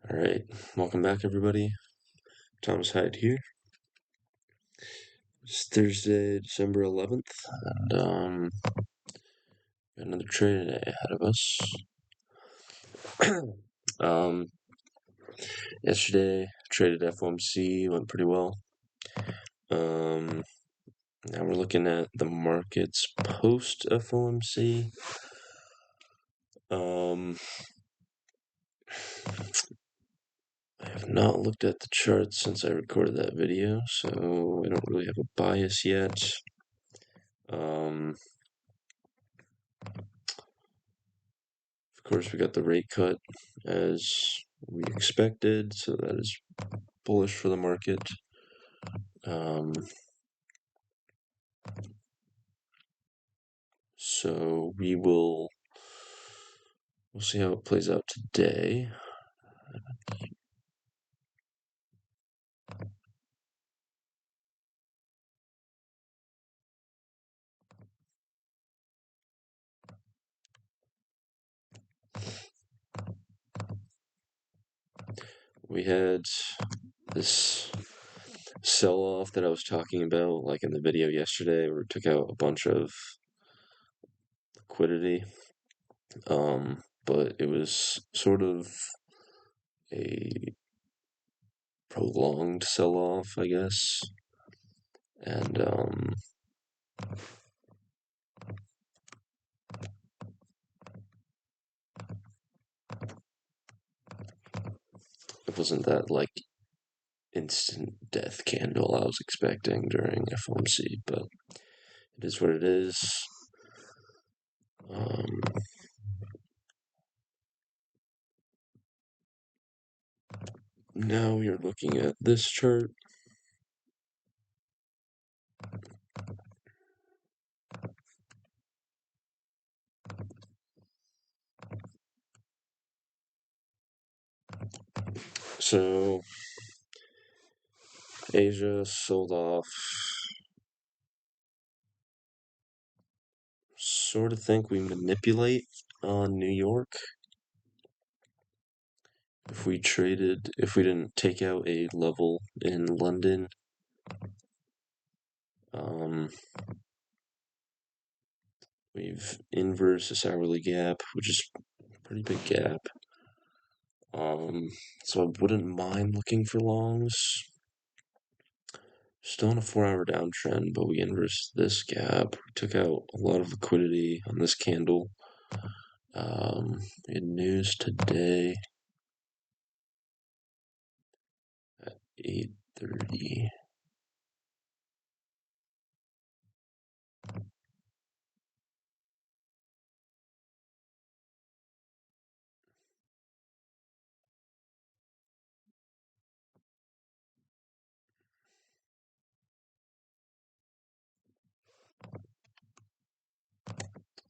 All right, welcome back, everybody. Thomas Hyde here. It's Thursday, December 11th, and got another trade day ahead of us. um, Yesterday traded FOMC, went pretty well. Now we're looking at the markets post FOMC. I have not looked at the charts since I recorded that video, so I don't really have a bias yet. Of course, we got the rate cut as we expected, so that is bullish for the market. So we'll see how it plays out today. We had this sell-off that I was talking about, like in the video yesterday, where it took out a bunch of liquidity. But it was sort of a prolonged sell-off, I guess. And it wasn't that like instant death candle I was expecting during FOMC, but it is what it is. Now we are looking at this chart. So Asia sold off. Sort of think we manipulate on New York. If we didn't take out a level in London, we've inversed this hourly gap, which is a pretty big gap. So I wouldn't mind looking for longs. Still on a 4-hour downtrend, but we inversed this gap. We took out a lot of liquidity on this candle. We had news today at 8:30.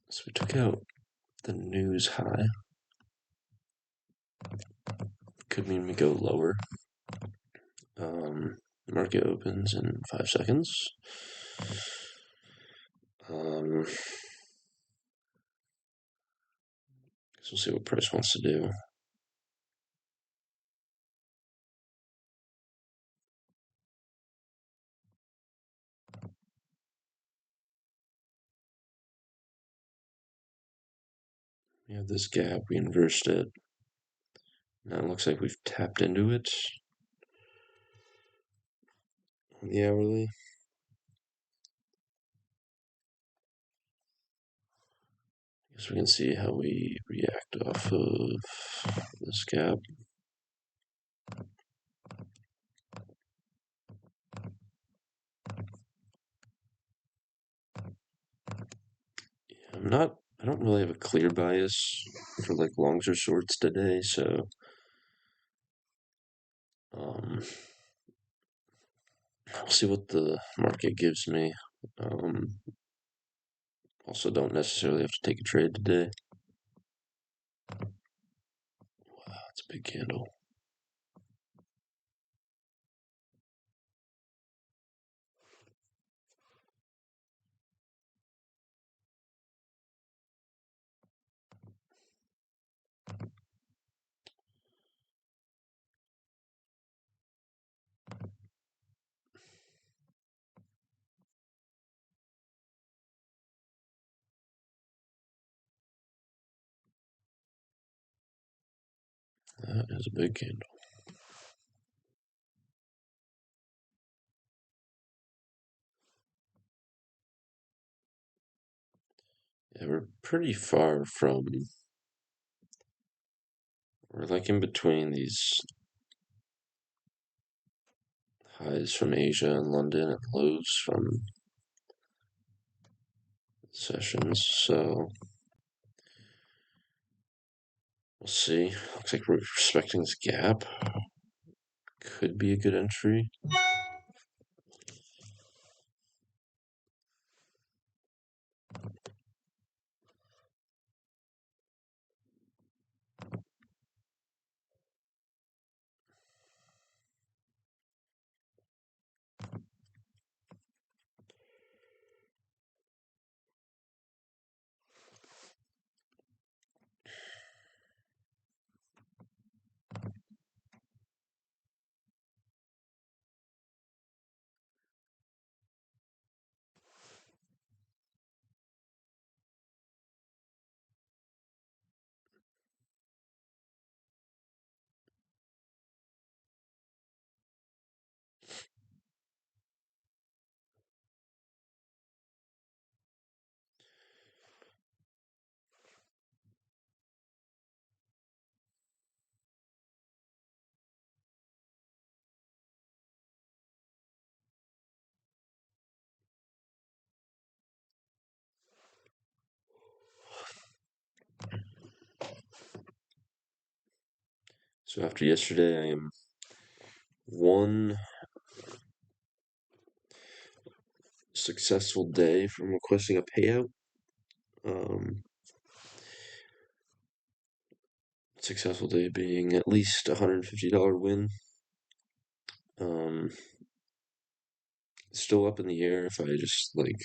So we took out the news high. Could mean we go lower. Market opens in 5 seconds. Guess we'll see what price wants to do. We have this gap, we inversed it. Now it looks like we've tapped into it on the hourly. I guess we can see how we react off of this gap. I don't really have a clear bias for like longs or shorts today, so I'll see what the market gives me. Also don't necessarily have to take a trade today. Wow, that's a big candle. That is a big candle. Yeah, we're pretty far from. We're like in between these highs from Asia and London and lows from sessions. So we'll see. Looks like we're respecting this gap. Could be a good entry. So after yesterday, I am one successful day from requesting a payout. Successful day being at least $150 win. Still up in the air if I just like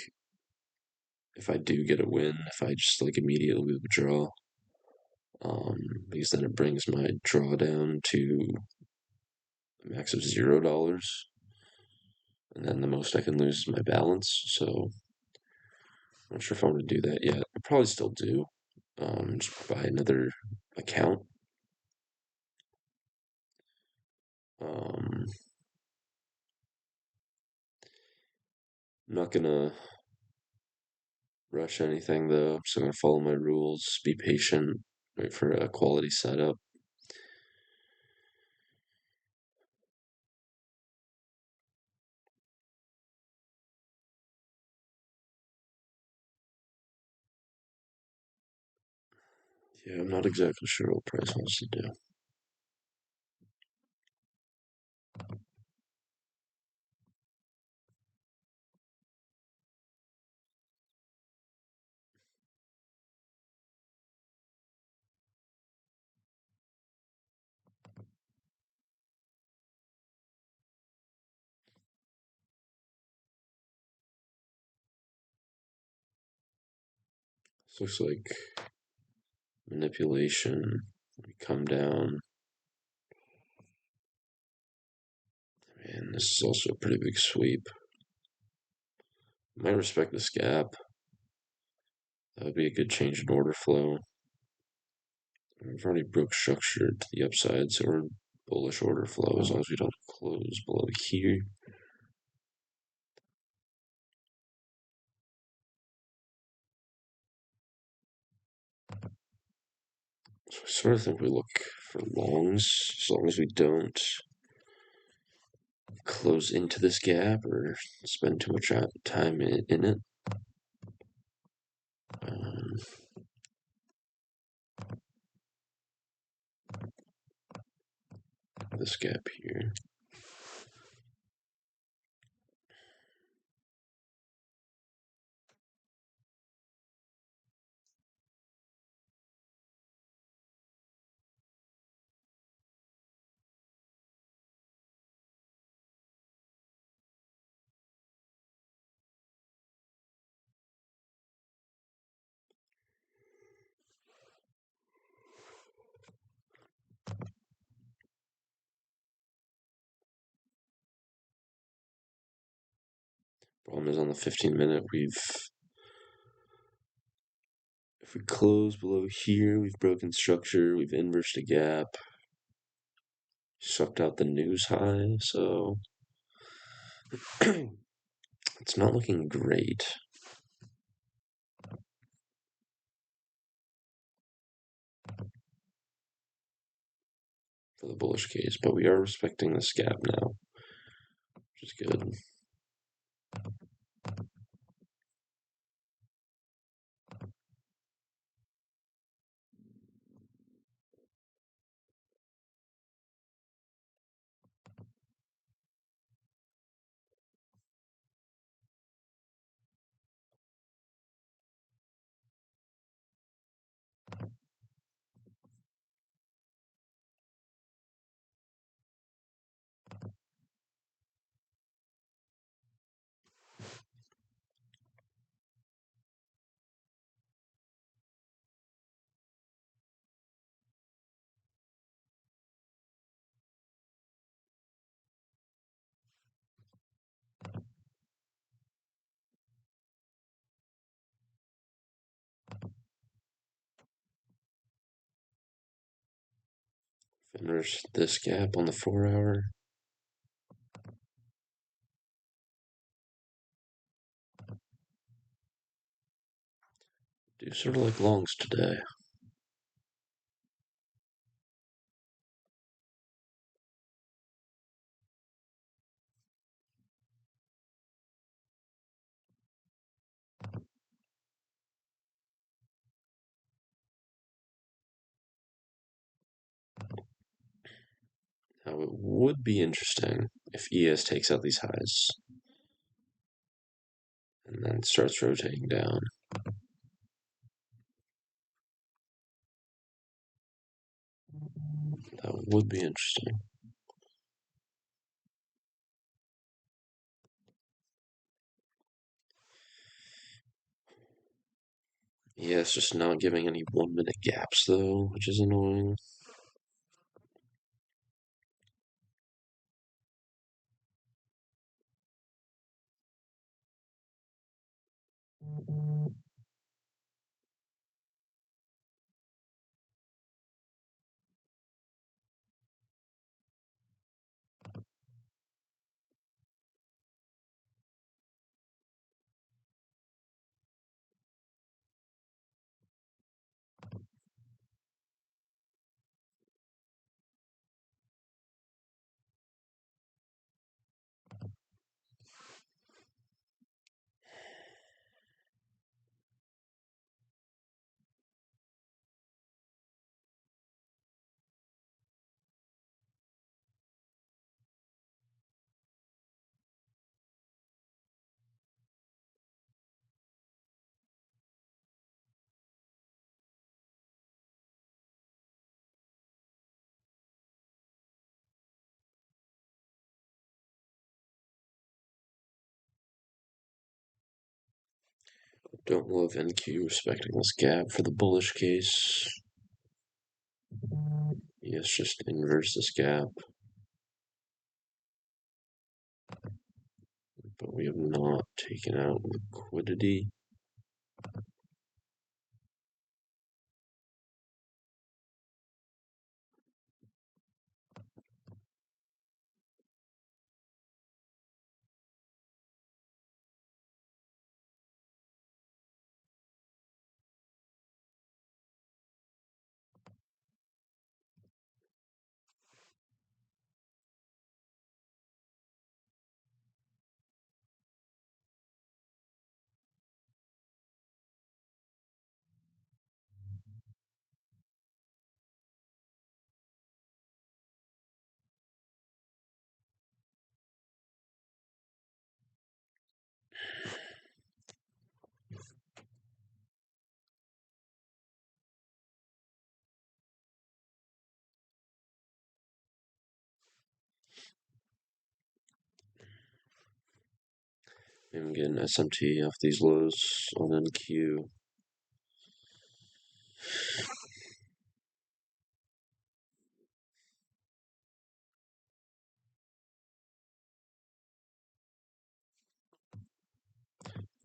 if I do get a win, if I just like immediately withdraw. Because then it brings my drawdown to a max of $0, and then the most I can lose is my balance. So I'm not sure if I want to do that yet. I probably still do. Just buy another account. I'm not gonna rush anything though. I'm still gonna follow my rules, be patient, wait for a quality setup. Yeah, I'm not exactly sure what price wants to do. This looks like manipulation. We come down. Man, this is also a pretty big sweep. Might respect this gap. That would be a good change in order flow. We've already broke structure to the upside, so we're bullish order flow as long as we don't close below here. So I sort of think we look for longs as long as we don't close into this gap or spend too much time in it. Um, this gap here. Problem is on the 15-minute, if we close below here, we've broken structure, we've inversed a gap. Swept out the news high, so it's not looking great for the bullish case, but we are respecting this gap now, which is good. Finish this gap on the 4 hour. Do sort of like longs today. Now it would be interesting if ES takes out these highs and then starts rotating down. That would be interesting. Yeah, it's just not giving any 1 minute gaps though, which is annoying. Don't love NQ respecting this gap for the bullish case. Yes, just inverse this gap. But we have not taken out liquidity. I'm getting SMT off these lows on NQ.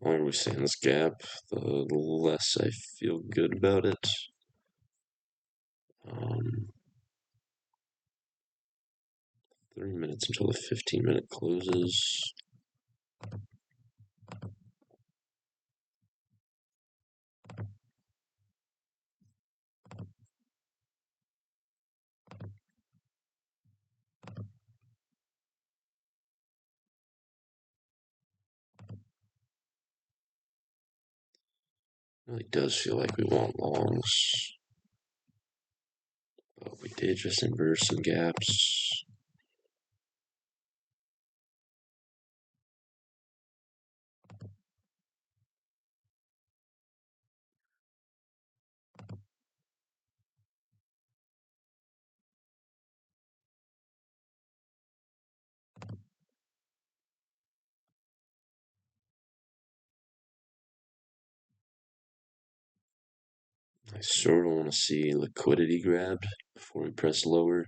The longer we stay in this gap, the less I feel good about it. 3 minutes until the 15-minute closes. It really does feel like we want longs. But we did just inverse some gaps. I sort of want to see liquidity grabbed before we press lower.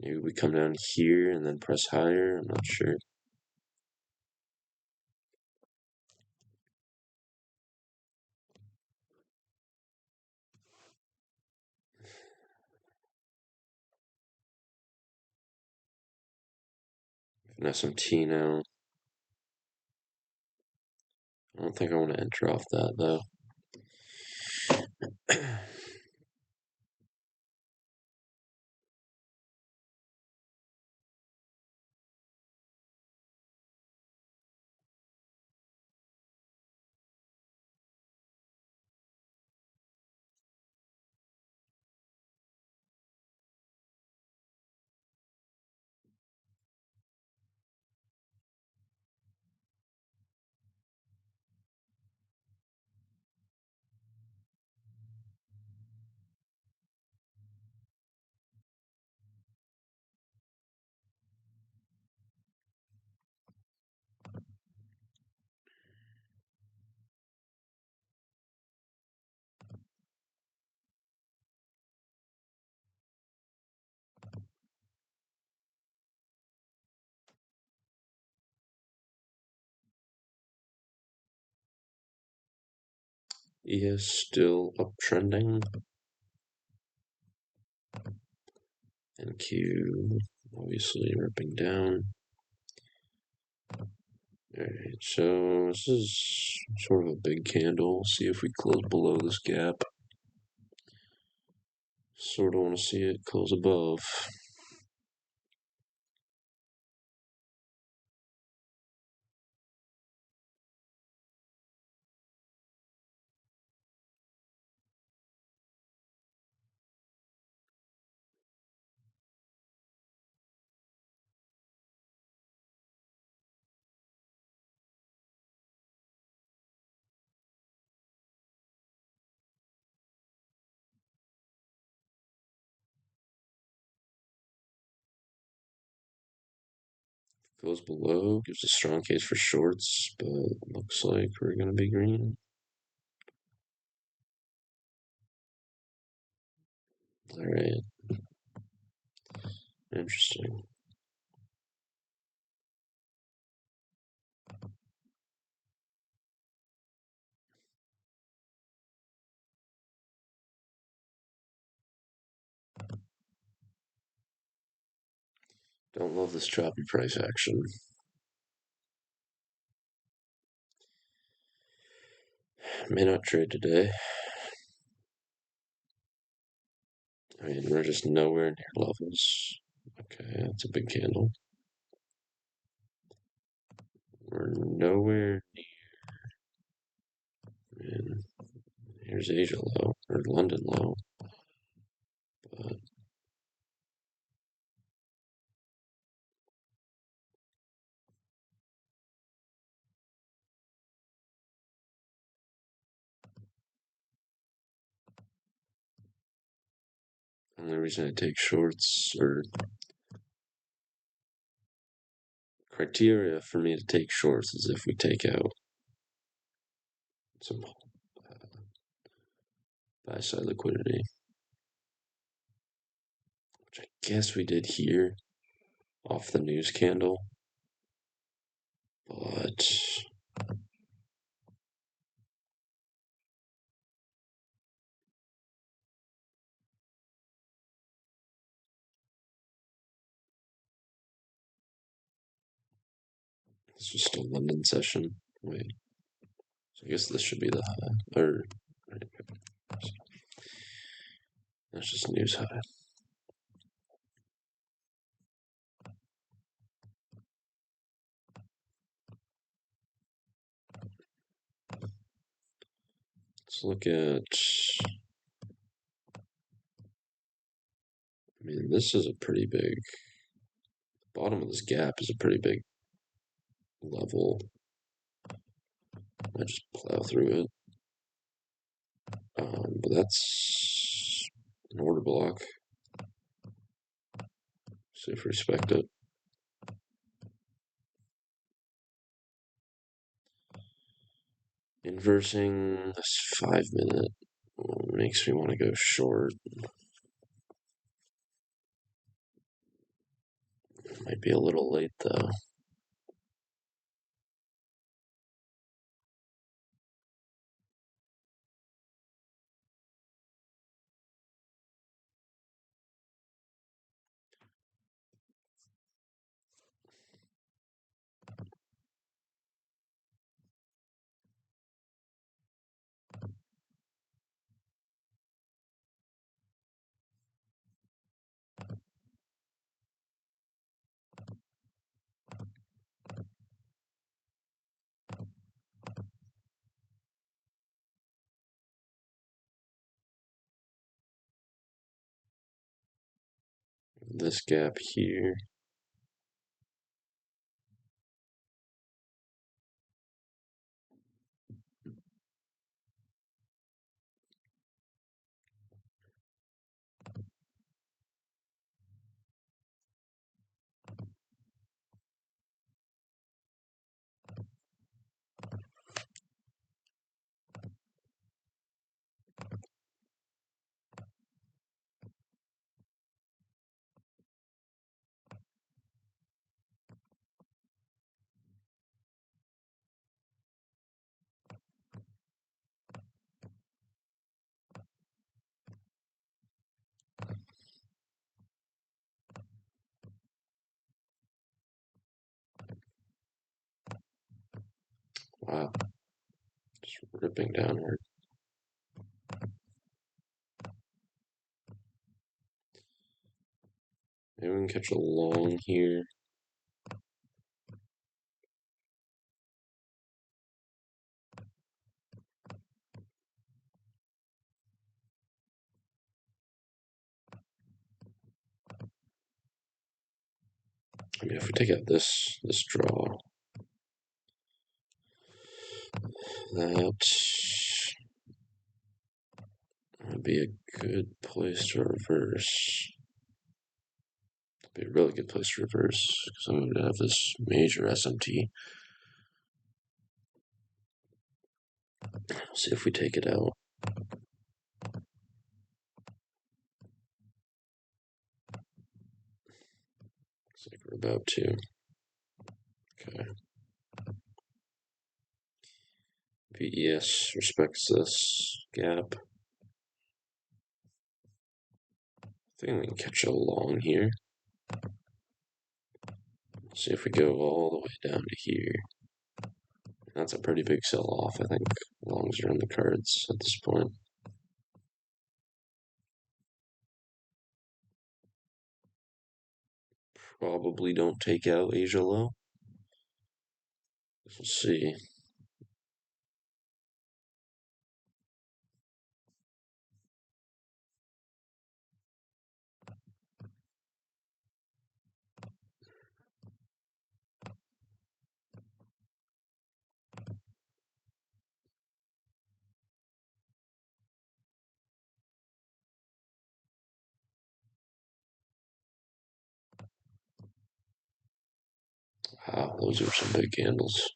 Maybe we come down here and then press higher. I'm not sure. An SMT now. I don't think I want to enter off that though. ES still uptrending. NQ obviously ripping down. Alright, so this is sort of a big candle. See if we close below this gap. Sort of want to see it close above. Goes below, gives a strong case for shorts, but looks like we're going to be green. Alright. Interesting. Don't love this choppy price action. May not trade today. I mean, we're just nowhere near levels. Okay, that's a big candle. We're nowhere near. And here's Asia low, or London low. But the only reason I take shorts, or criteria for me to take shorts, is if we take out some buy side liquidity, which I guess we did here off the news candle. But This was still London session. Wait. So I guess this should be the high. Or that's just news high. Let's look at. I mean, this is a pretty big. Bottom of this gap is a pretty big level. I just plow through it. But that's an order block. See if we respect it. Inversing this 5 minute makes me want to go short. Might be a little late though. This gap here. Wow. Just ripping downward. Maybe we can catch a long here. I mean, if we take out this draw, that would be a good place to reverse. Be a really good place to reverse because I'm going to have this major SMT. See if we take it out. Looks like we're about to. Okay. VES respects this gap. I think we can catch a long here. See if we go all the way down to here. That's a pretty big sell-off. I think longs are in the cards at this point. Probably don't take out Asia low. We'll see. Wow, those are some big candles.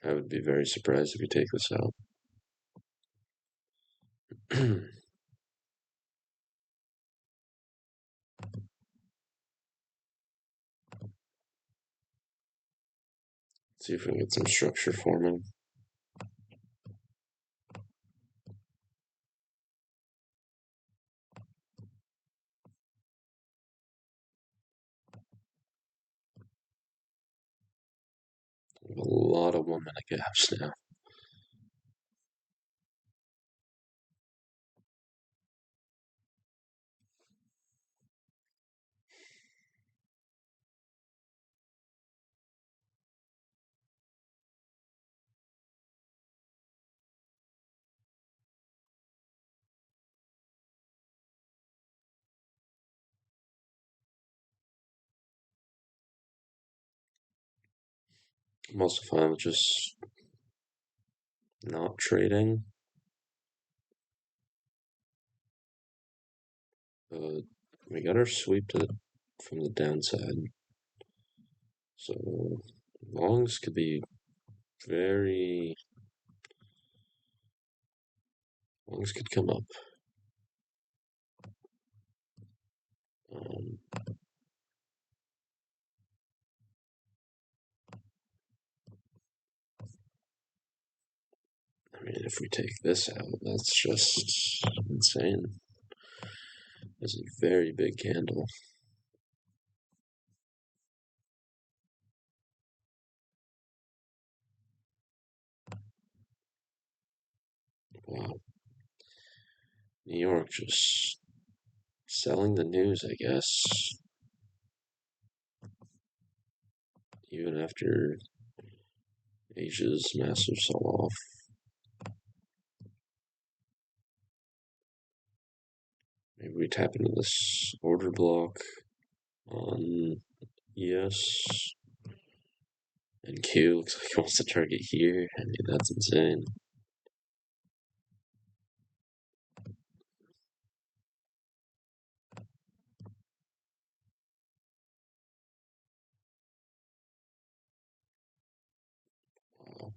I would be very surprised if you take this out. See if we can get some structure forming. A lot of 1 minute gaps now. I'm also fine with just not trading. We got our sweep from the downside. So longs could be very. Longs could come up. Um, I mean, if we take this out, that's just insane. It's a very big candle. Wow. New York just selling the news, I guess. Even after Asia's massive sell off. Maybe we tap into this order block on ES. And Q looks like he wants to target here. I mean, that's insane. Wow.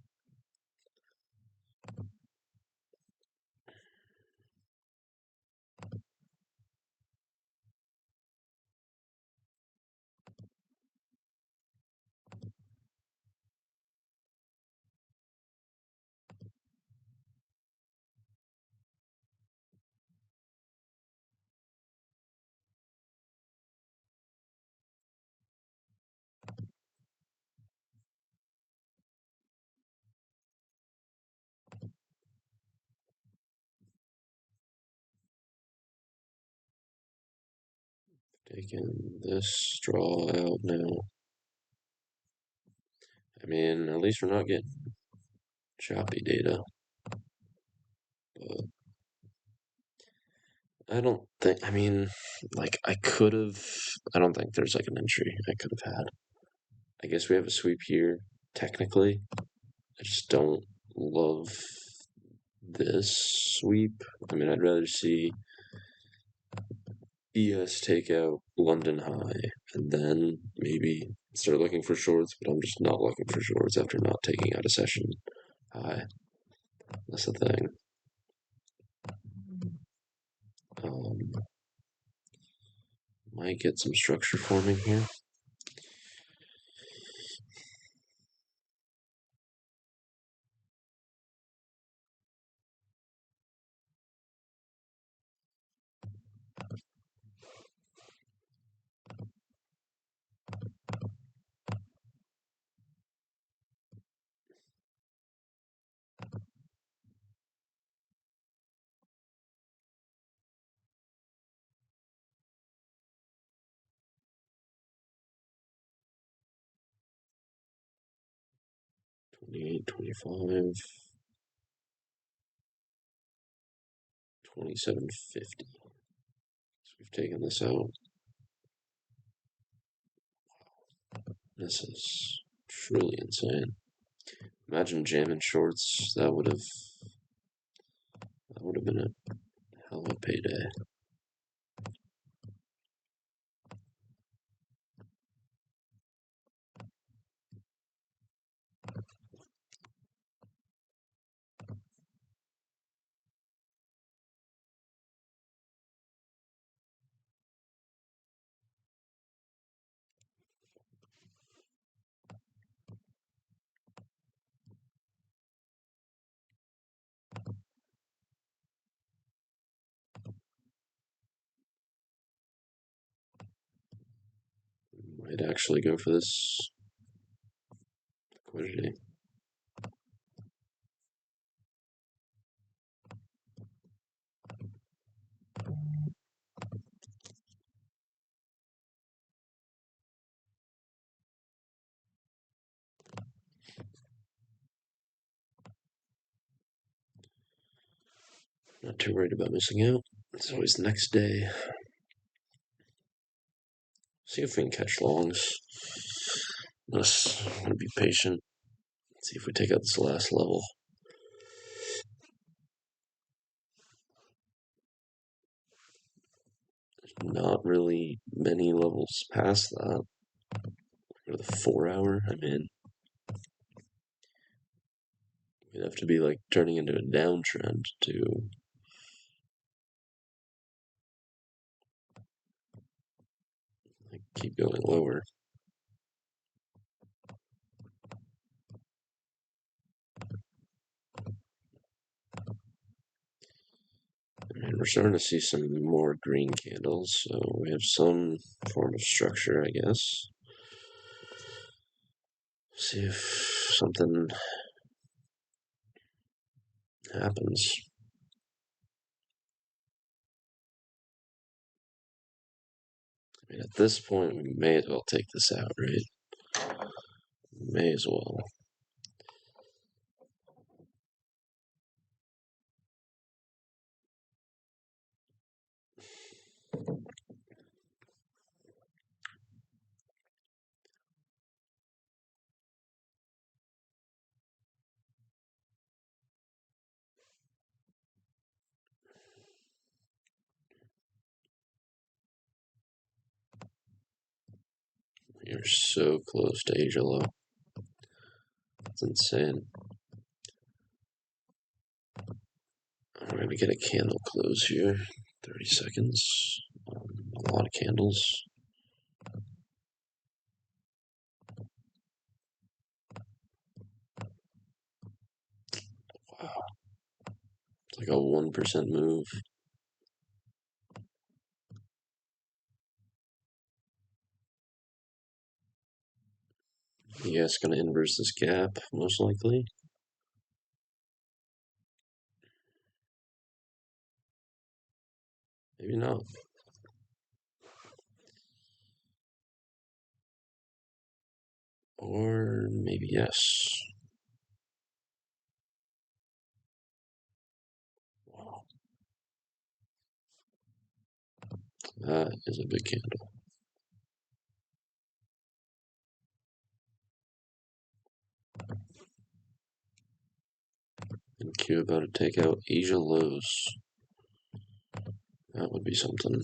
Taking this draw out now. I mean, at least we're not getting choppy data. But I don't think, I mean, like, I don't think there's like an entry I could have had. I guess we have a sweep here, technically. I just don't love this sweep. I mean, I'd rather see ES take out London high and then maybe start looking for shorts, but I'm just not looking for shorts after not taking out a session high. That's the thing. Might get some structure forming here. $28, $25, $27.50. So we've taken this out. This is truly insane. Imagine jamming shorts. That would have been a hell of a payday. actually go for this liquidity. Not too worried about missing out. It's always the next day. See if we can catch longs. Just want to be patient. See if we take out this last level. There's not really many levels past that. For the 4 hour I'm in. It'd have to be like turning into a downtrend to like keep going lower. And we're starting to see some more green candles, so we have some form of structure, I guess. See if something happens. I mean, at this point, we may as well take this out, right? May as well. You're so close to Asia low. It's insane. We're going to get a candle close here. 30 seconds. A lot of candles. Wow. It's like a 1% move. Yes, going to inverse this gap, most likely. Maybe not. Or maybe yes. Wow. That is a big candle. And Q about to take out Asia lows. That would be something.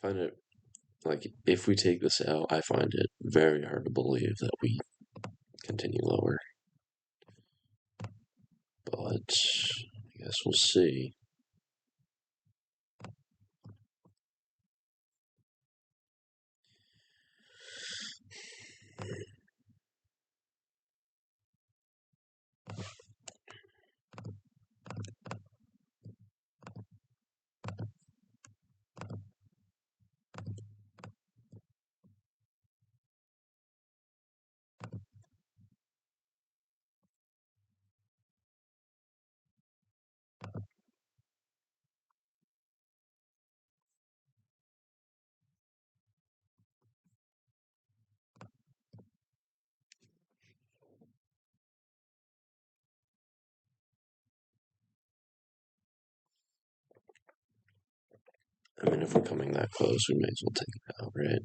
I find it like if we take this out, I find it very hard to believe that we continue lower. But I guess we'll see. I mean, if we're coming that close, we may as well take it out, right?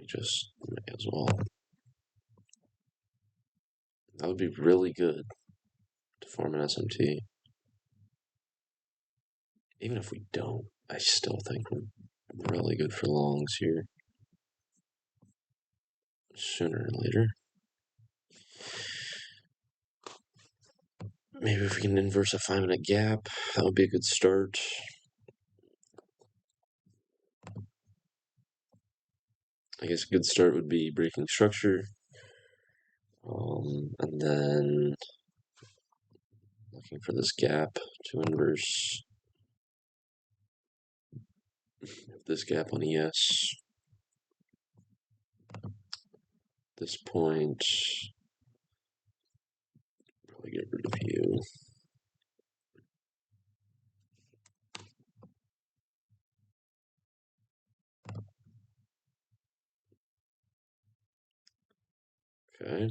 We just may as well. That would be really good to form an SMT. Even if we don't, I still think we're really good for longs here. Sooner or later. Maybe if we can inverse a 5-minute gap, that would be a good start. I guess a good start would be breaking structure. And then looking for this gap to inverse this gap on ES. This point, probably get rid of you. Okay.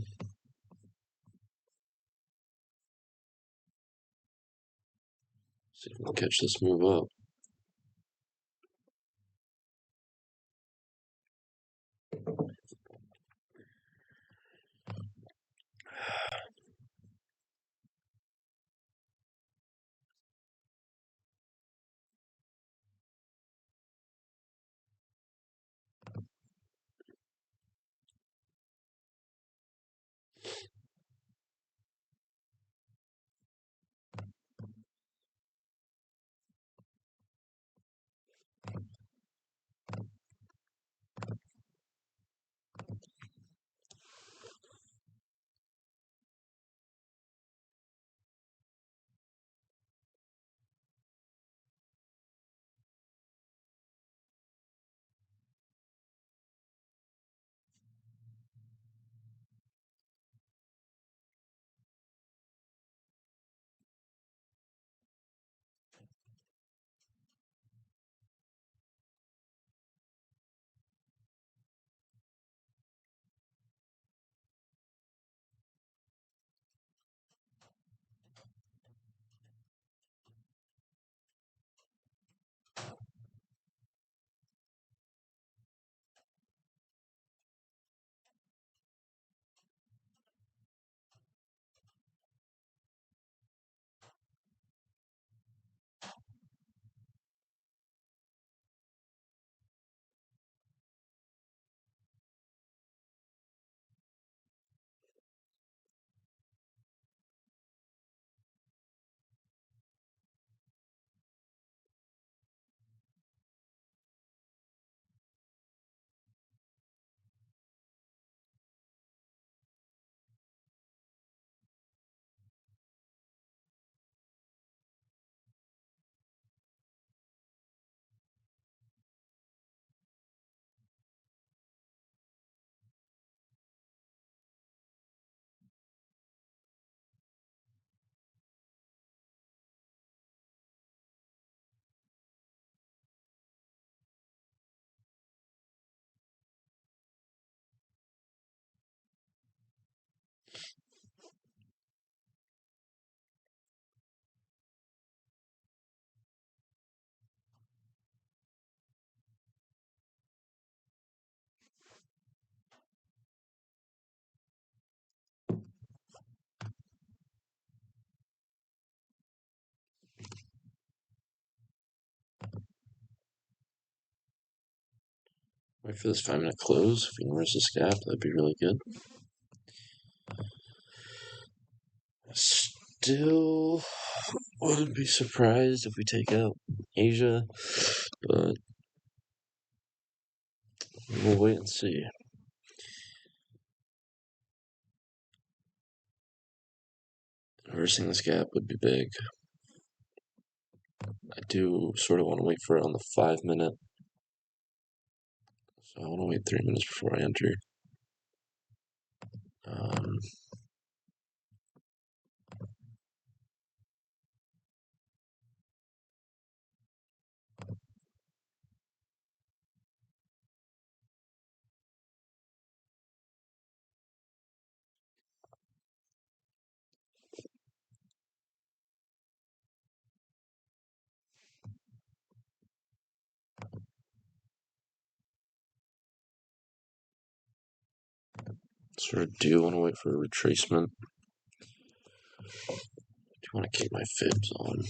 See if we can catch this move up. Wait for this 5-minute close. If we can reverse this gap, that'd be really good. Still wouldn't be surprised if we take out Asia, but we'll wait and see. Reversing this gap would be big. I do sort of want to wait for it on the 5-minute. So I want to wait 3 minutes before I enter. Sort of do want to wait for a retracement. Do want to keep my fibs on.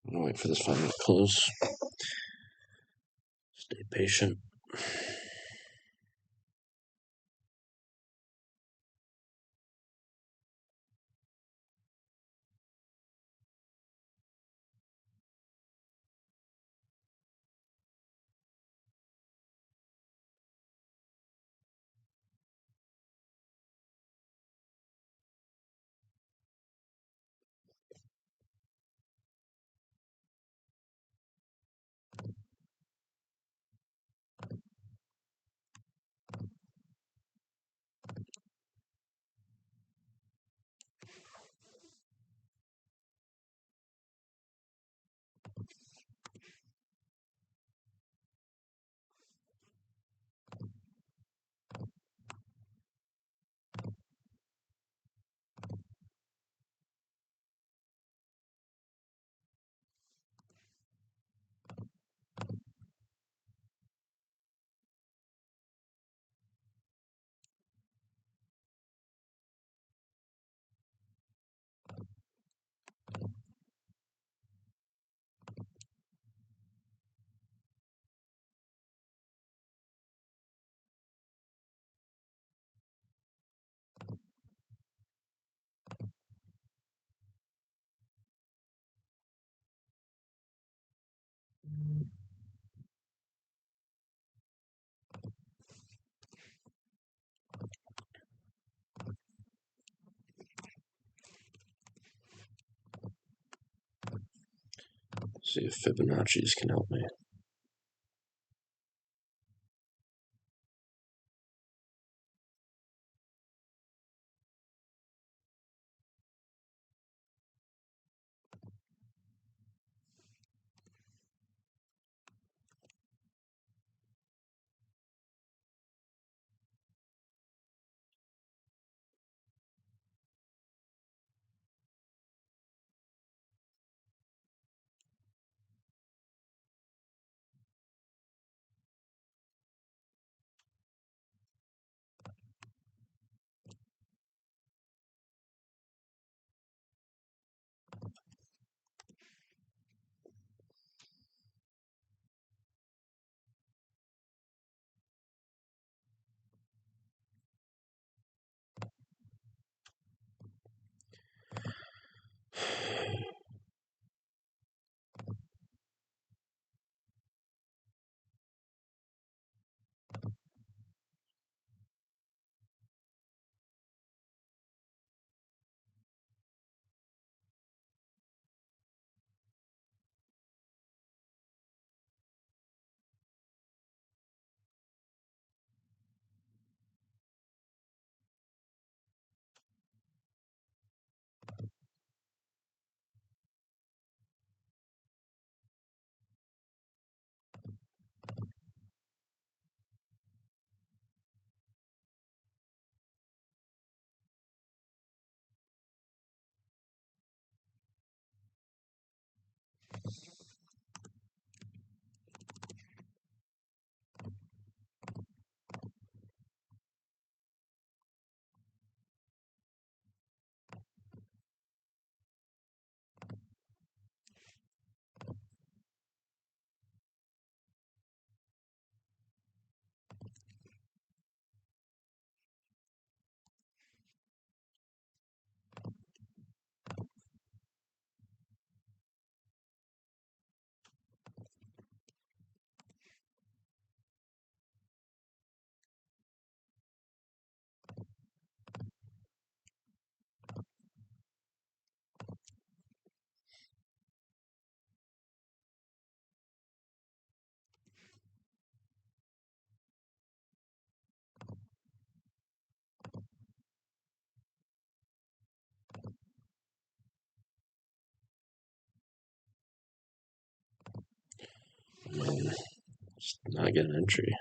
I'm gonna wait for this 5 minute close. Stay patient. See if Fibonacci's can help me. man. Just not get an entry.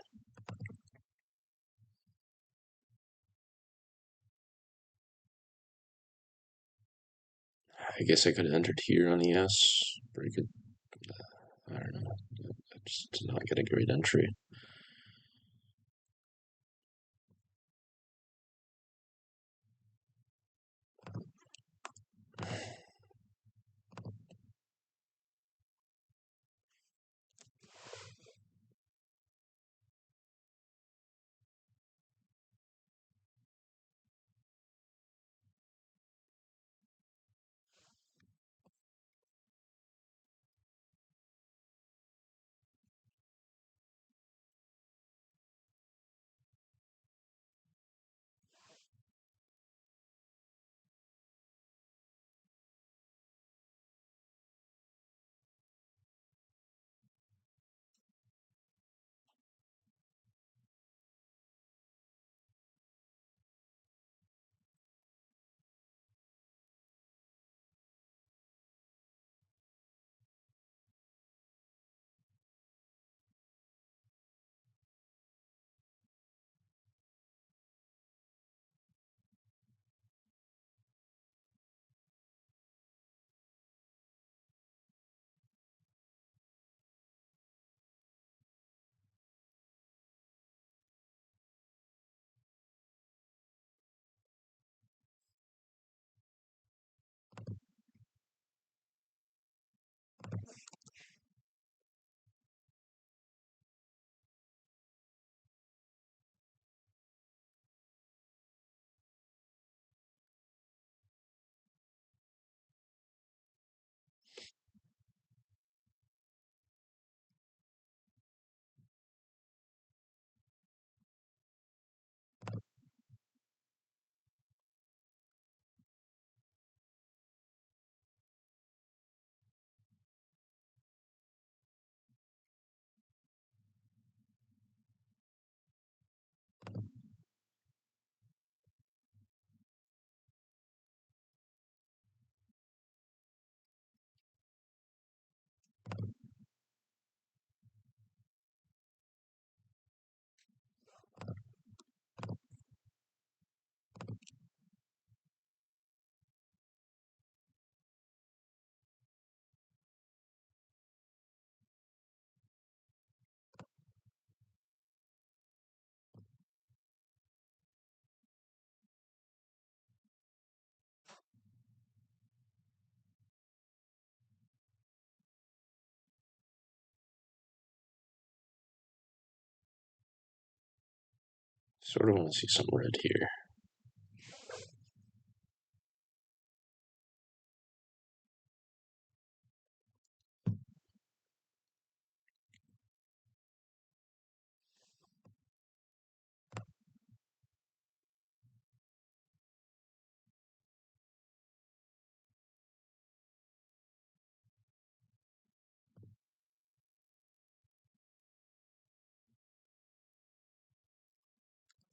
I guess I could have entered here on ES. Pretty good. I don't know. I just did not get a great entry. Sort of want to see some red here.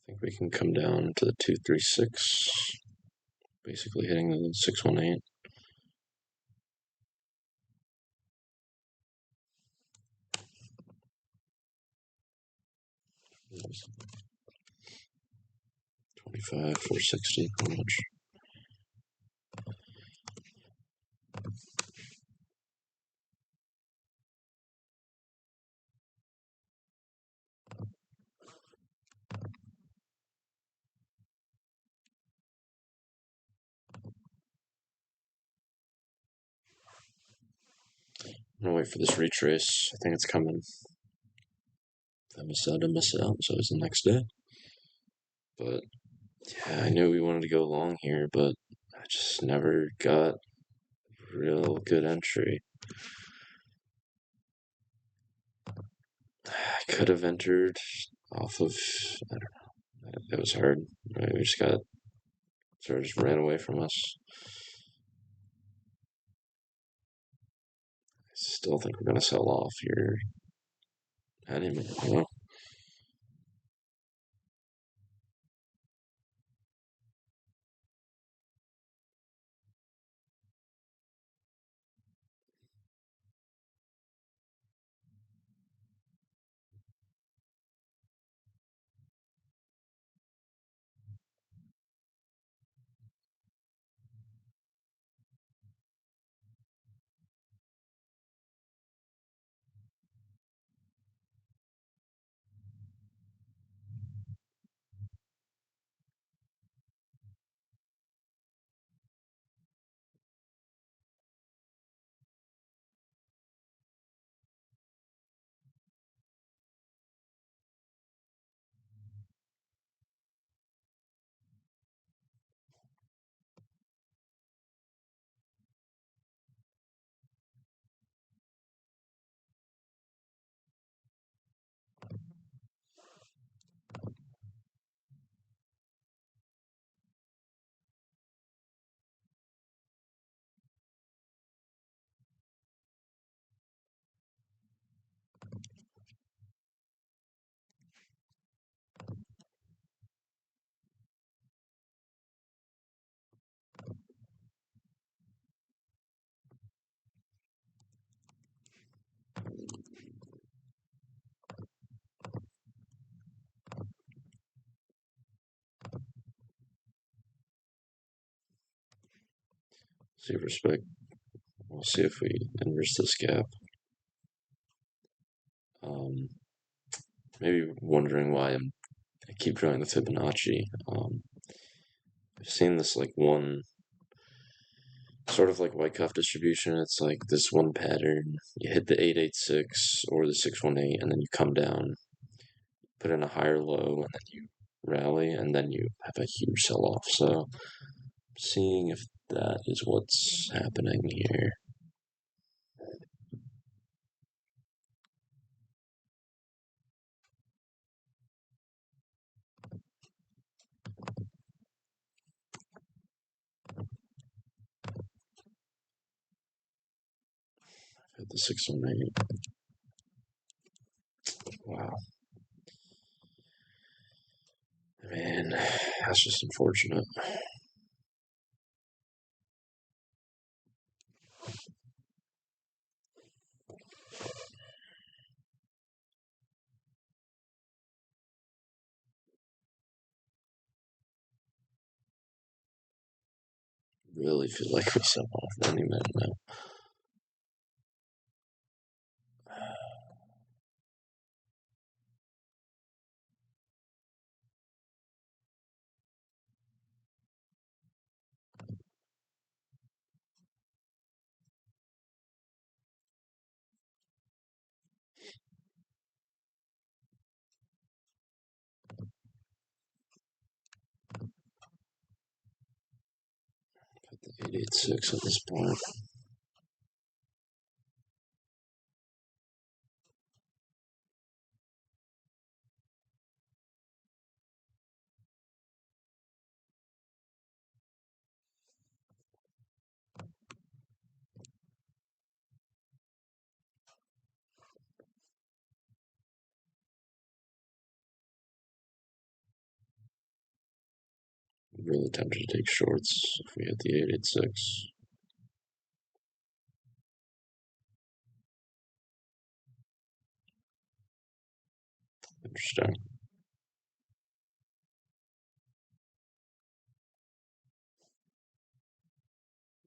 I think we can come down to the 236, basically hitting the 618. Yes. 25, 460, how much? I'm gonna wait for this retrace. I think it's coming. If I miss out, I miss out. So it's the next day. But yeah, I knew we wanted to go long here, but I just never got real good entry. I could have entered off of, I don't know. It was hard. Right? We just got sort of just ran away from us. I still think we're gonna sell off here any minute, you know? See respect. We'll see if we inverse this gap. Maybe wondering why I keep drawing the Fibonacci. I've seen this like one sort of like Wyckoff distribution. It's like this one pattern. You hit the 886 or the 618, and then you come down, put in a higher low, and then you rally, and then you have a huge sell off. So, seeing if that is what's happening here. Hit the 618. Wow. Man, that's just unfortunate. Really feel like we sell off any minute now. Put the 886 at this point. Really tempted to take shorts if we hit the 886. Interesting.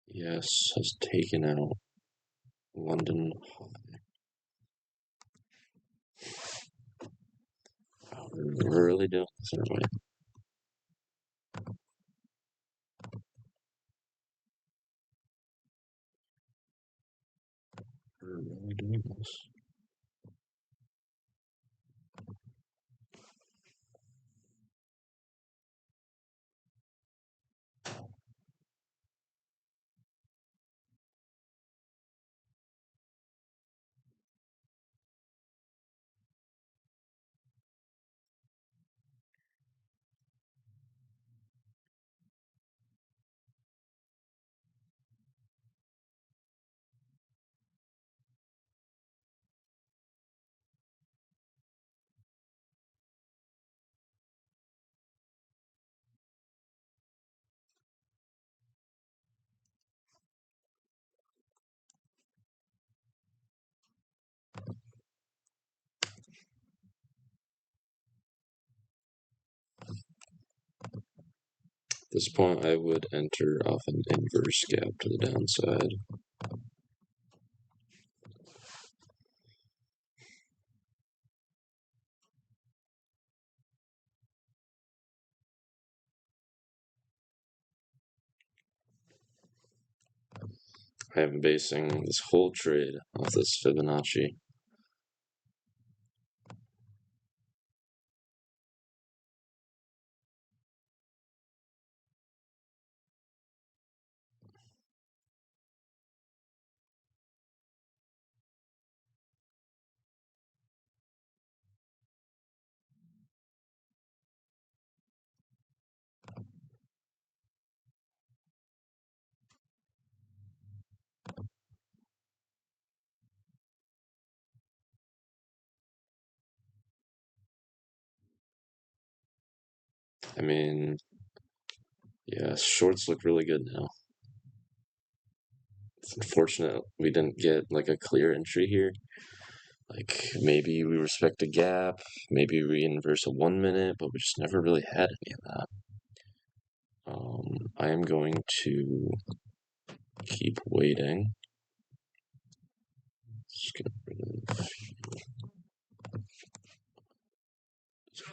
Yes, has taken out London. Wow, we're really doing this, aren't we? We're really doing this. At this point, I would enter off an inverse gap to the downside. I am basing this whole trade off this Fibonacci. I mean, yeah, shorts look really good now. It's unfortunate we didn't get like a clear entry here. Like maybe we respect a gap, maybe we inverse a 1 minute, but we just never really had any of that. I am going to Keep waiting. Let's get rid of.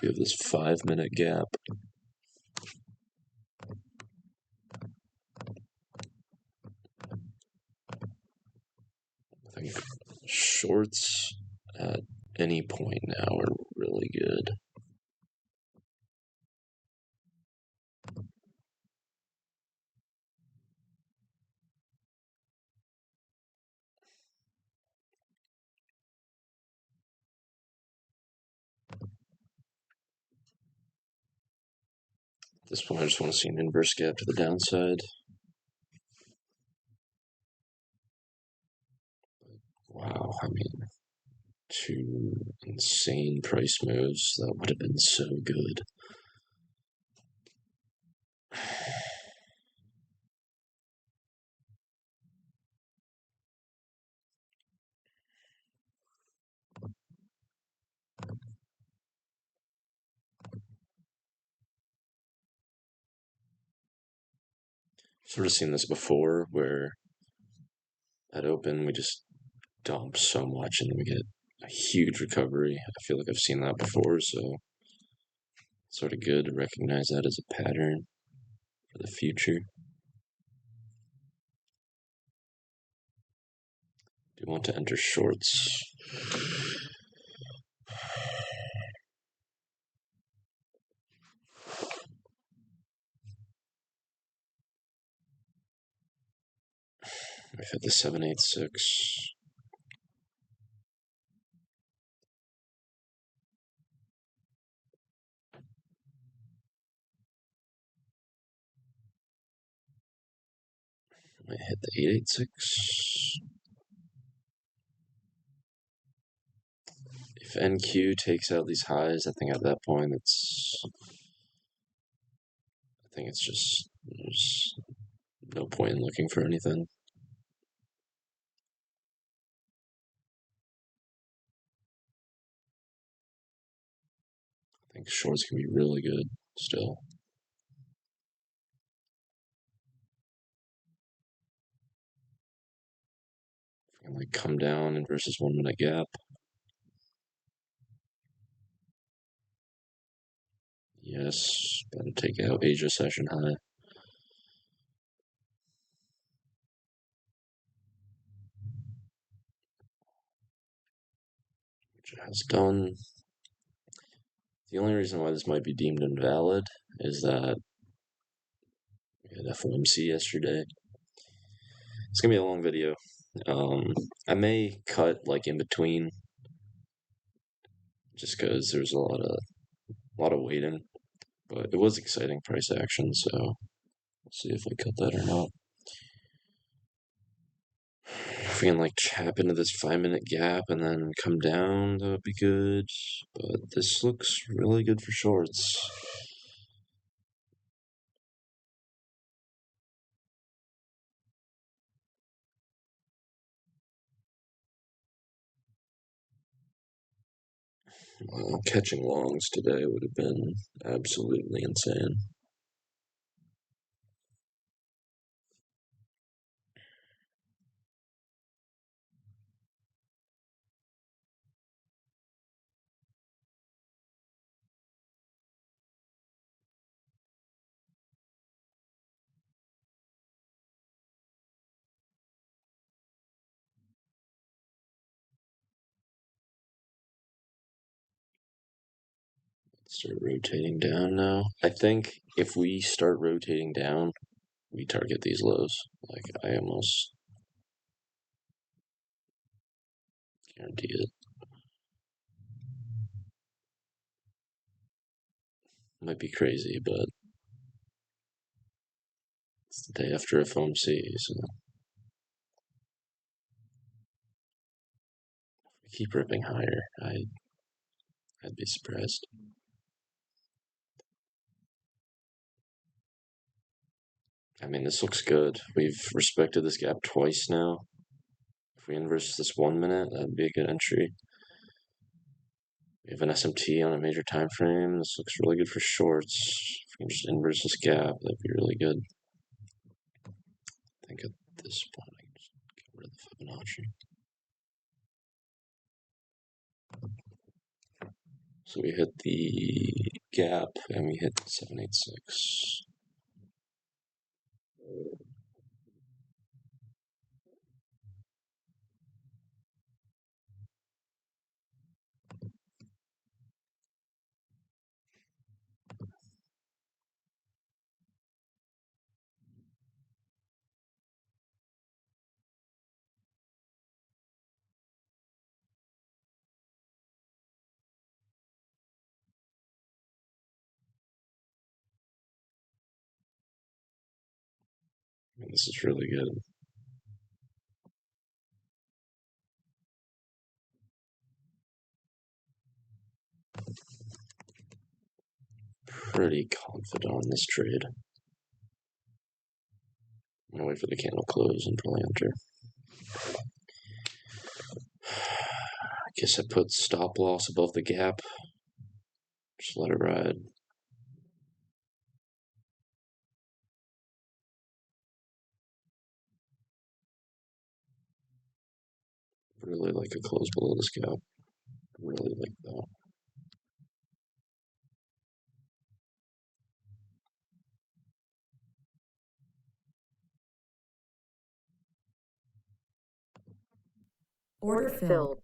We have this 5-minute gap. I think shorts at any point now are really good. At this point, I just want to see an inverse gap to the downside. Wow, I mean, 2 insane price moves. That would have been so good. Sort of seen this before where at open we just dump so much and then we get a huge recovery. I feel like I've seen that before, so it's sort of good to recognize that as a pattern for the future. Do you want to enter shorts? We've hit the 786. I hit the 886. If NQ takes out these highs, I think at that point I think it's just there's no point in looking for anything. I think shorts can be really good still. If we can like come down and versus 1 minute gap. Yes, better take out Asia session high. Which it has done. The only reason why this might be deemed invalid is that we had FOMC yesterday. It's gonna be a long video. I may cut like in between, just because there's a lot of waiting. But it was exciting price action, so we'll see if I cut that or not. If we can like chap into this 5-minute gap and then come down, that would be good. But this looks really good for shorts. Catching longs today would have been absolutely insane. Start rotating down now. I think if we start rotating down, we target these lows. Like, I almost guarantee it. Might be crazy, but it's the day after FOMC, so if we keep ripping higher, I'd be surprised. I mean, this looks good. We've respected this gap twice now. If we inverse this 1 minute, that'd be a good entry. We have an SMT on a major time frame. This looks really good for shorts. If we can just inverse this gap, that'd be really good. I think at this point, I can just get rid of the Fibonacci. So we hit the gap and we hit 786. This is really good. Pretty confident on this trade. I'm gonna wait for the candle close and probably enter. I guess I put stop loss above the gap. Just let it ride. Really like a close below this gap. Really like that. Order filled.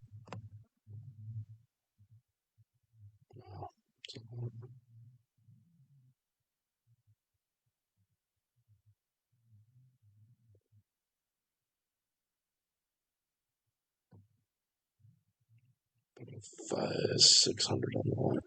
Five, 600 on the line.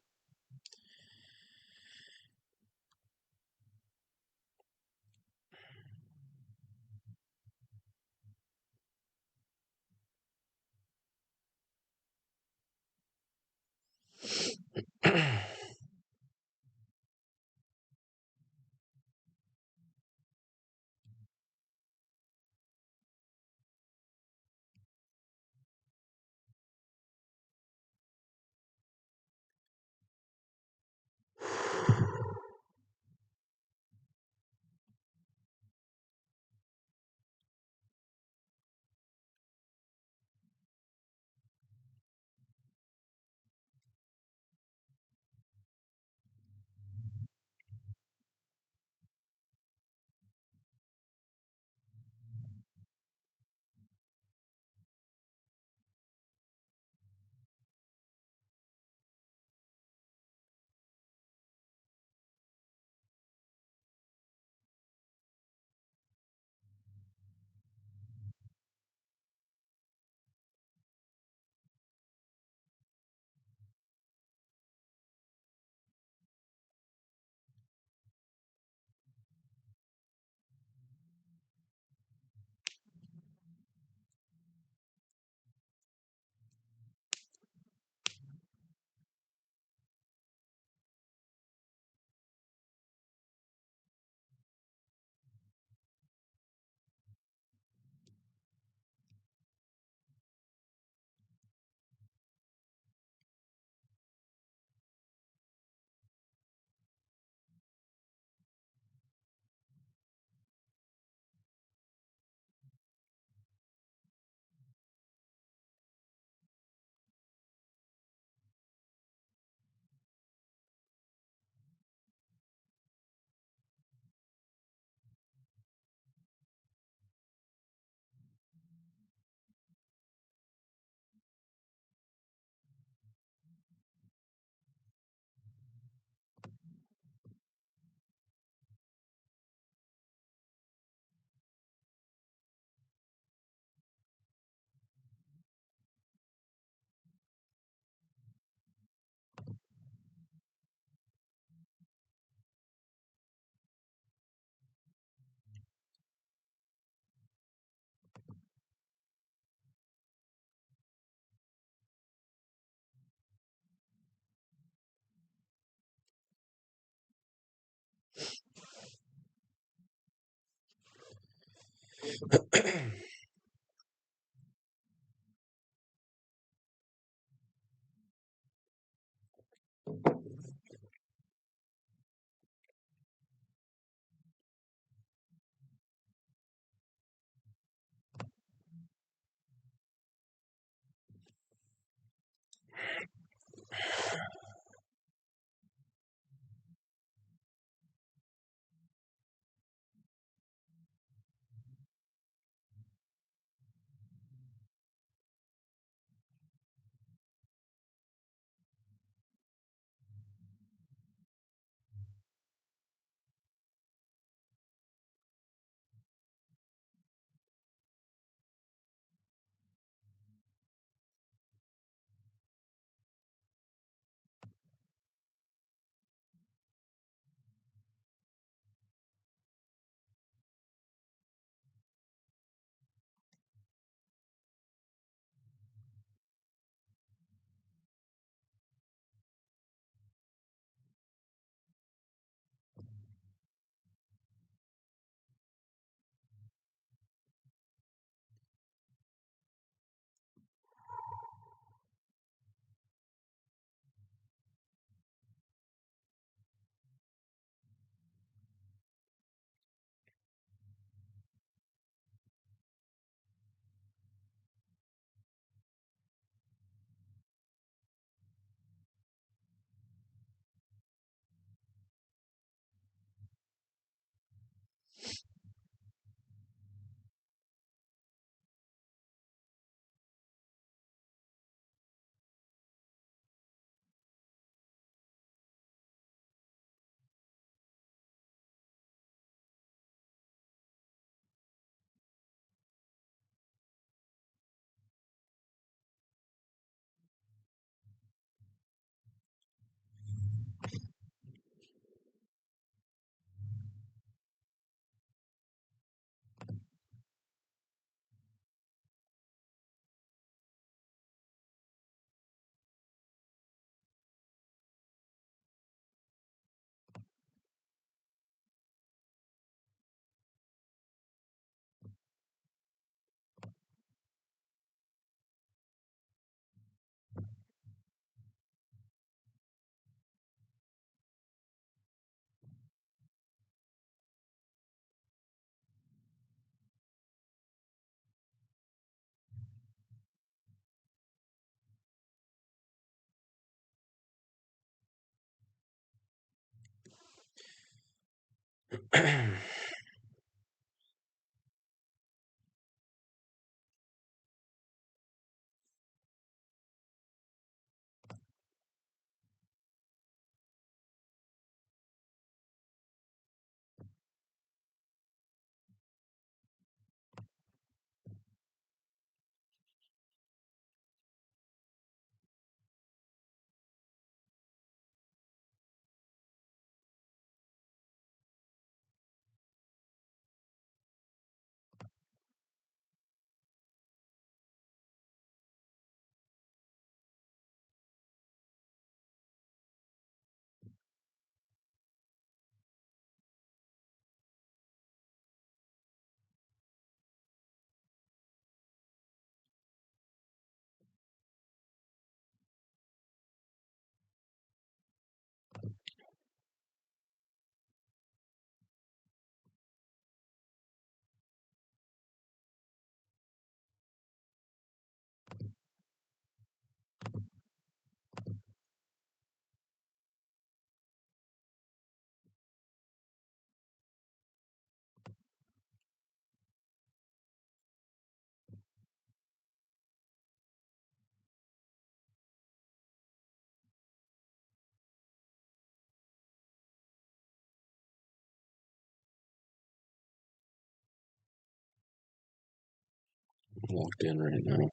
Locked in right now.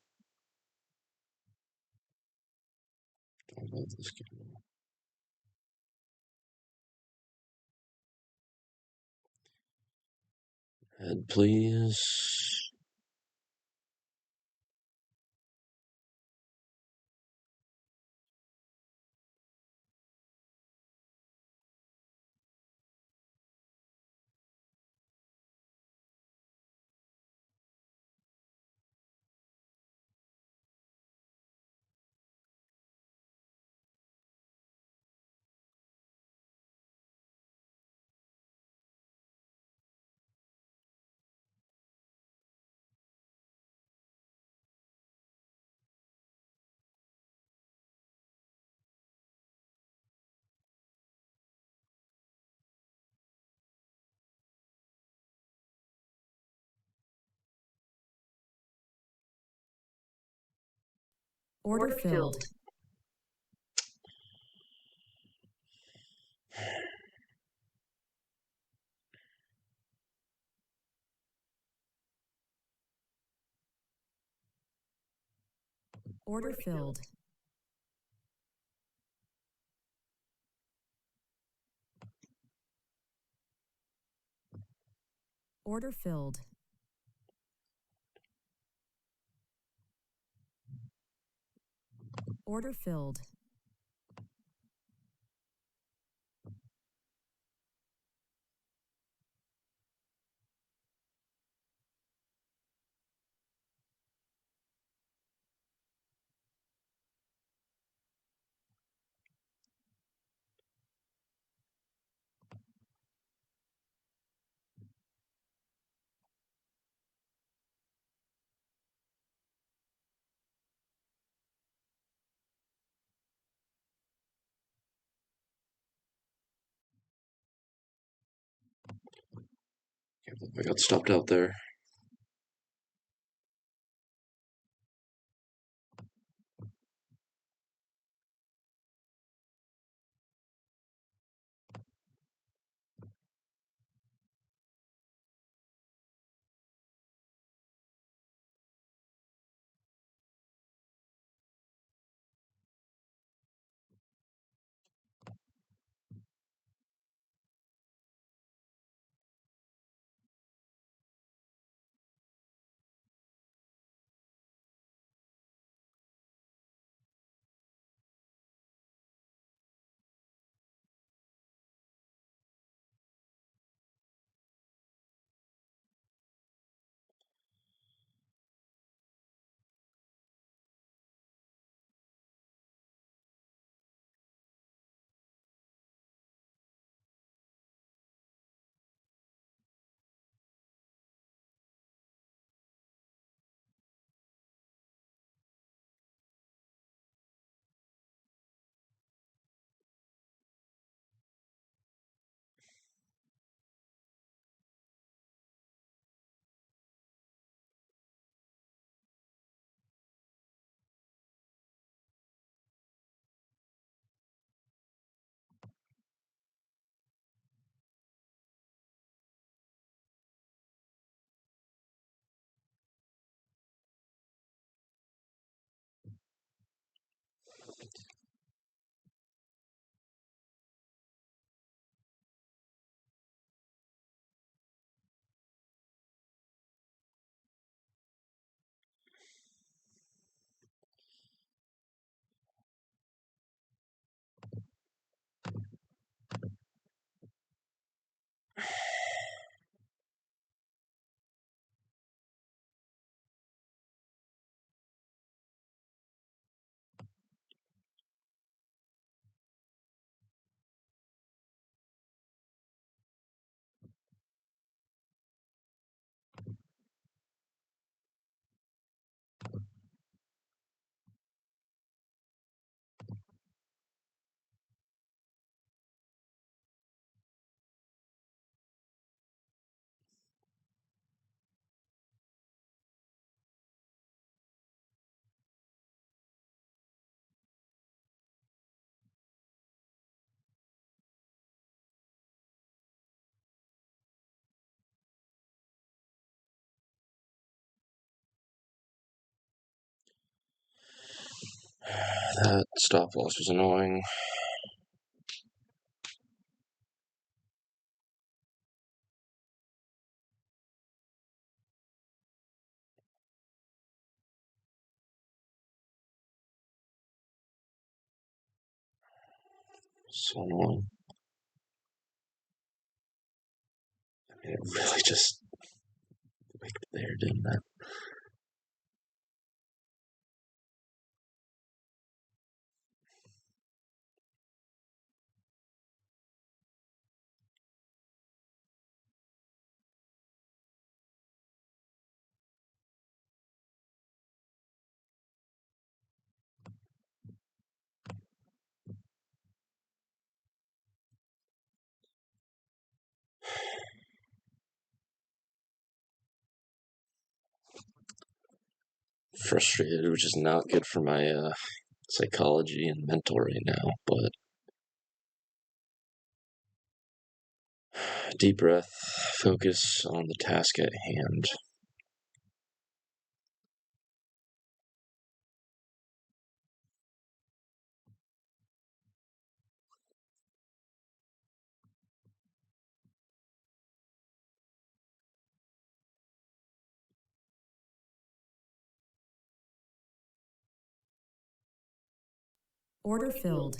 Don't love this game. Head, please. Order filled. Order filled. Order filled. Order filled. Can't believe I got stopped out there. That stop loss was annoying. So annoying. I mean, it really just wicked there, didn't it? Frustrated, which is not good for my psychology and mental right now, but deep breath, focus on the task at hand. Order filled.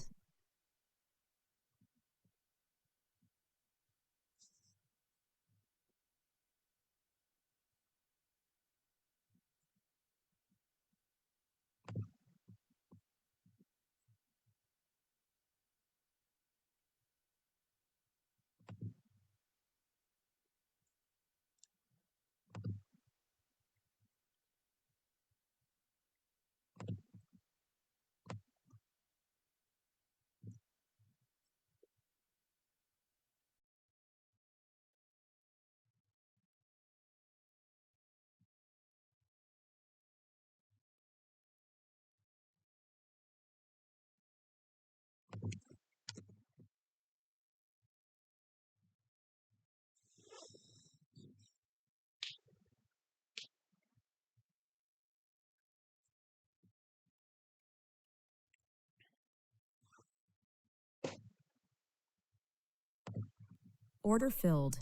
Order filled.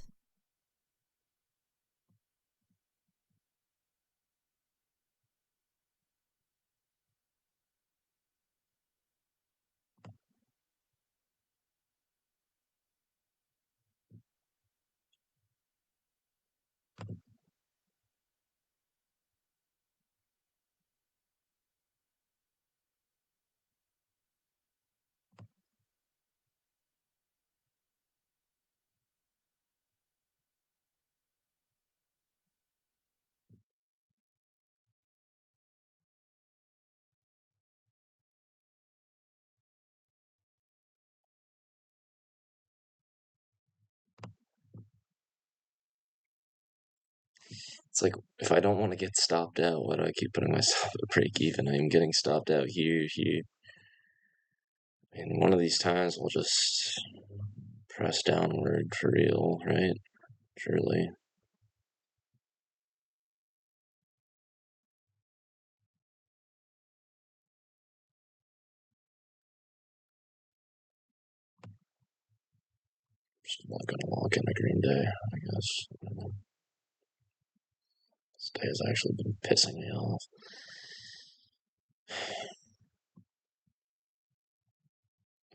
It's like, if I don't want to get stopped out, why do I keep putting myself at break even? I am getting stopped out here, here. And one of these times we'll just press downward for real, right? Surely. Just not gonna walk in a green day, I guess. I don't know. This day has actually been pissing me off.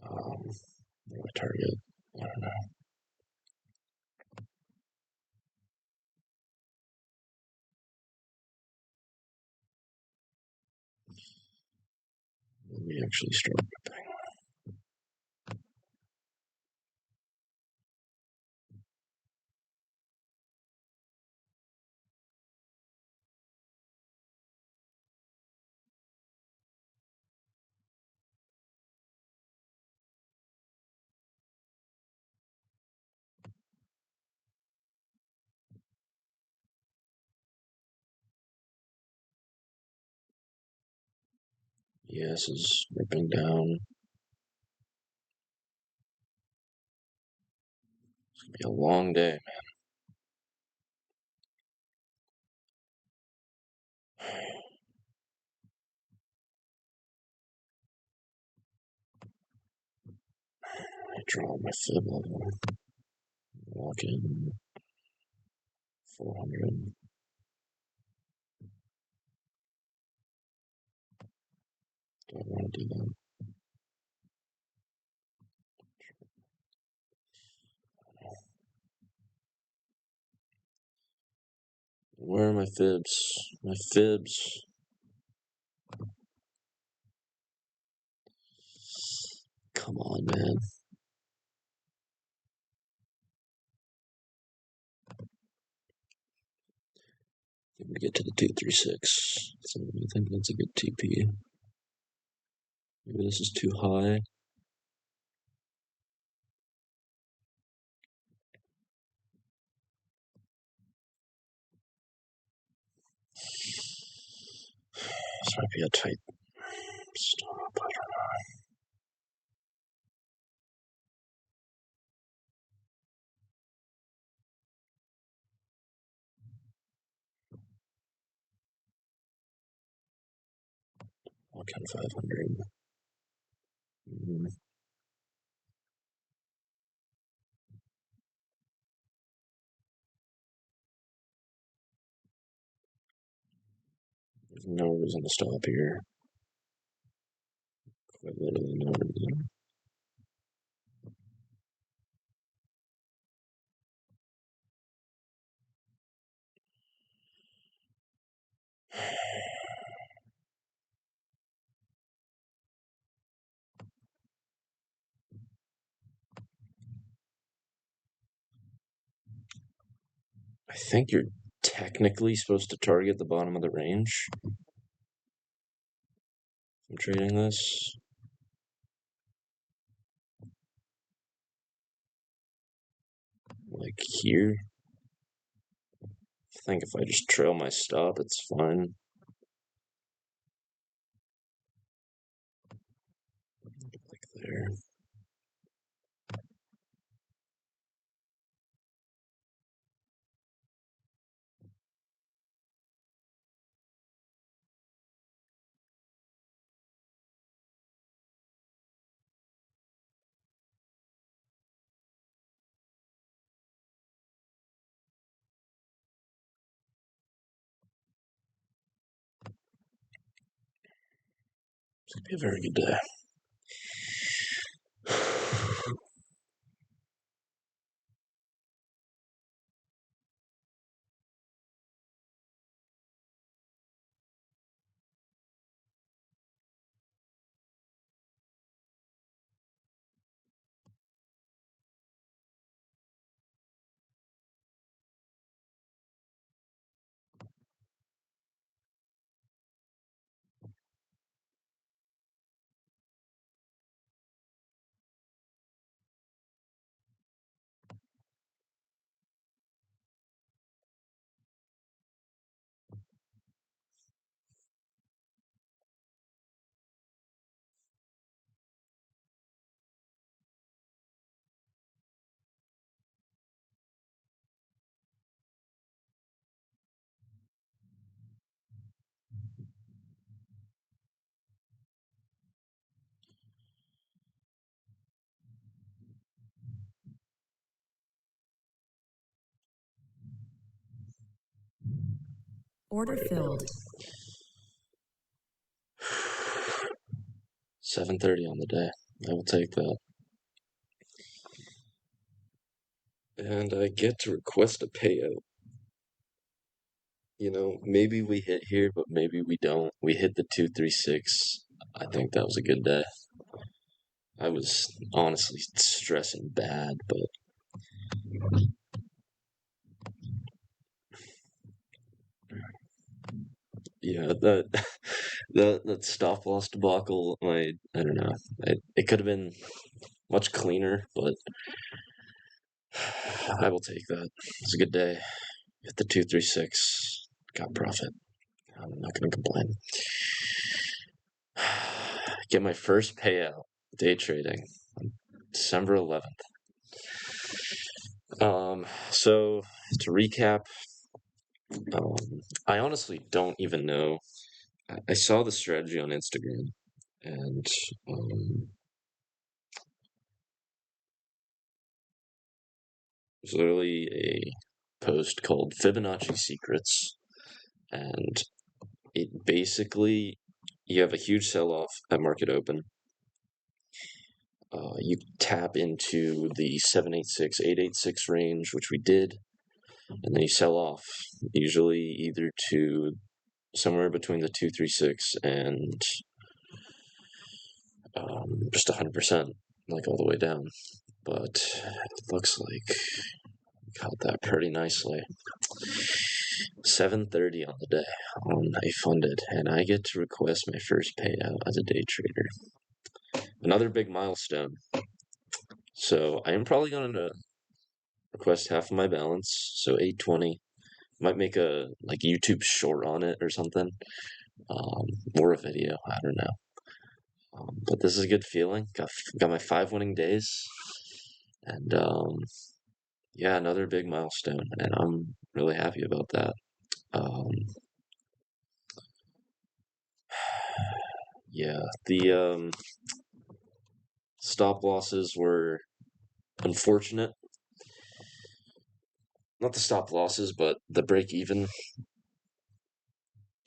Where do I target? I don't know. Let me actually start ripping. Yes, is ripping down. It's gonna be a long day, man. Draw my fib level. Walk in 400. Do I want to do that? Where are my fibs? My fibs. Come on, man. I think we get to the 236. So I think that's a good TP. Maybe this is too high. This might be a tight stop. I don't know. 500. There's no reason to stop here. Quite literally no reason. I think you're technically supposed to target the bottom of the range. I'm trading this. Like here. I think if I just trail my stop, it's fine. Like there. It's gonna be a very good day. Order filled. 7:30 on the day. I will take that. And I get to request a payout. You know, maybe we hit here, but maybe we don't. We hit the 236. I think that was a good day. I was honestly stressing bad, but yeah, that that stop loss debacle. I don't know. It could have been much cleaner, but I will take that. It's a good day. Hit the 236. Got profit. I'm not gonna complain. Get my first payout day trading on December 11th. So to recap, I honestly don't even know. I saw the strategy on Instagram, and It's literally a post called Fibonacci Secrets, and it basically, you have a huge sell-off at market open. You tap into the 786, 886 range, which we did, and then you sell off, usually either to somewhere between the 236 and just 100%, like all the way down. But it looks like we got that pretty nicely. 7:30 on the day on a funded, and I get to request my first payout as a day trader. Another big milestone. So I am probably going to request half of my balance, so 820. Might make a like YouTube short on it or something, or a video. I don't know. But this is a good feeling. Got my 5 winning days, and yeah, another big milestone, and I'm really happy about that. Yeah, the stop losses were unfortunate. Not the stop losses, but the break even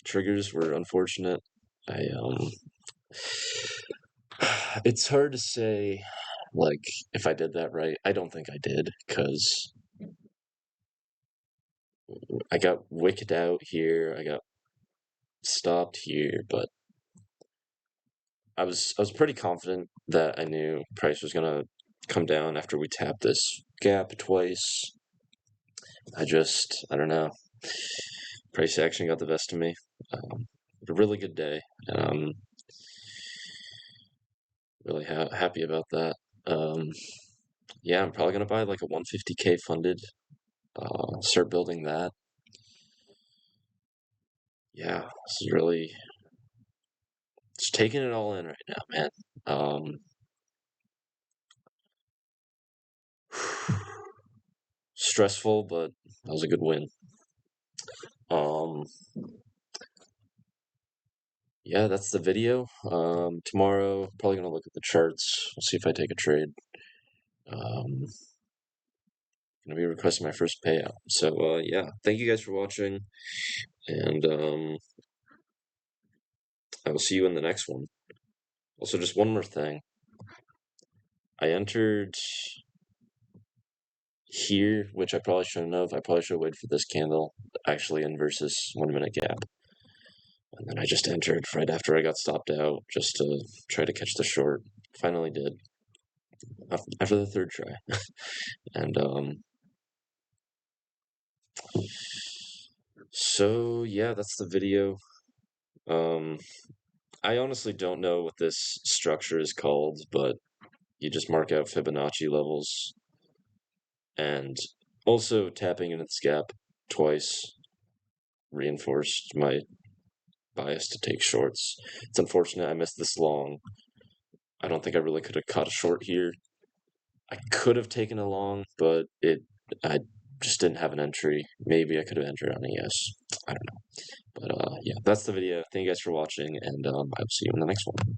triggers were unfortunate. I it's hard to say, like, if I did that right. I don't think I did, because I got wicked out here. I got stopped here, but I was pretty confident that I knew price was gonna come down after we tapped this gap twice. I don't know. Price action got the best of me. A really good day, and I'm really happy about that. Yeah, I'm probably gonna buy like a 150K funded. Start building that. Yeah, this is really just taking it all in right now, man. Stressful, but that was a good win. Um, yeah, that's the video. Tomorrow, probably gonna look at the charts. We'll see if I take a trade. Gonna be requesting my first payout. So, yeah, thank you guys for watching, and I will see you in the next one. Also, just one more thing. I entered here, which I probably shouldn't have. I probably should have waited for this candle actually inverse this 1 minute gap. And then I just entered right after I got stopped out just to try to catch the short. Finally did. After the third try. And so yeah, that's the video. I honestly don't know what this structure is called, but you just mark out Fibonacci levels, and also tapping into this gap twice reinforced my bias to take shorts. It's unfortunate I missed this long. I don't think I really could have caught a short here. I could have taken a long, but I just didn't have an entry. Maybe I could have entered on a yes. I don't know. But yeah, that's the video. Thank you guys for watching, and I will see you in the next one.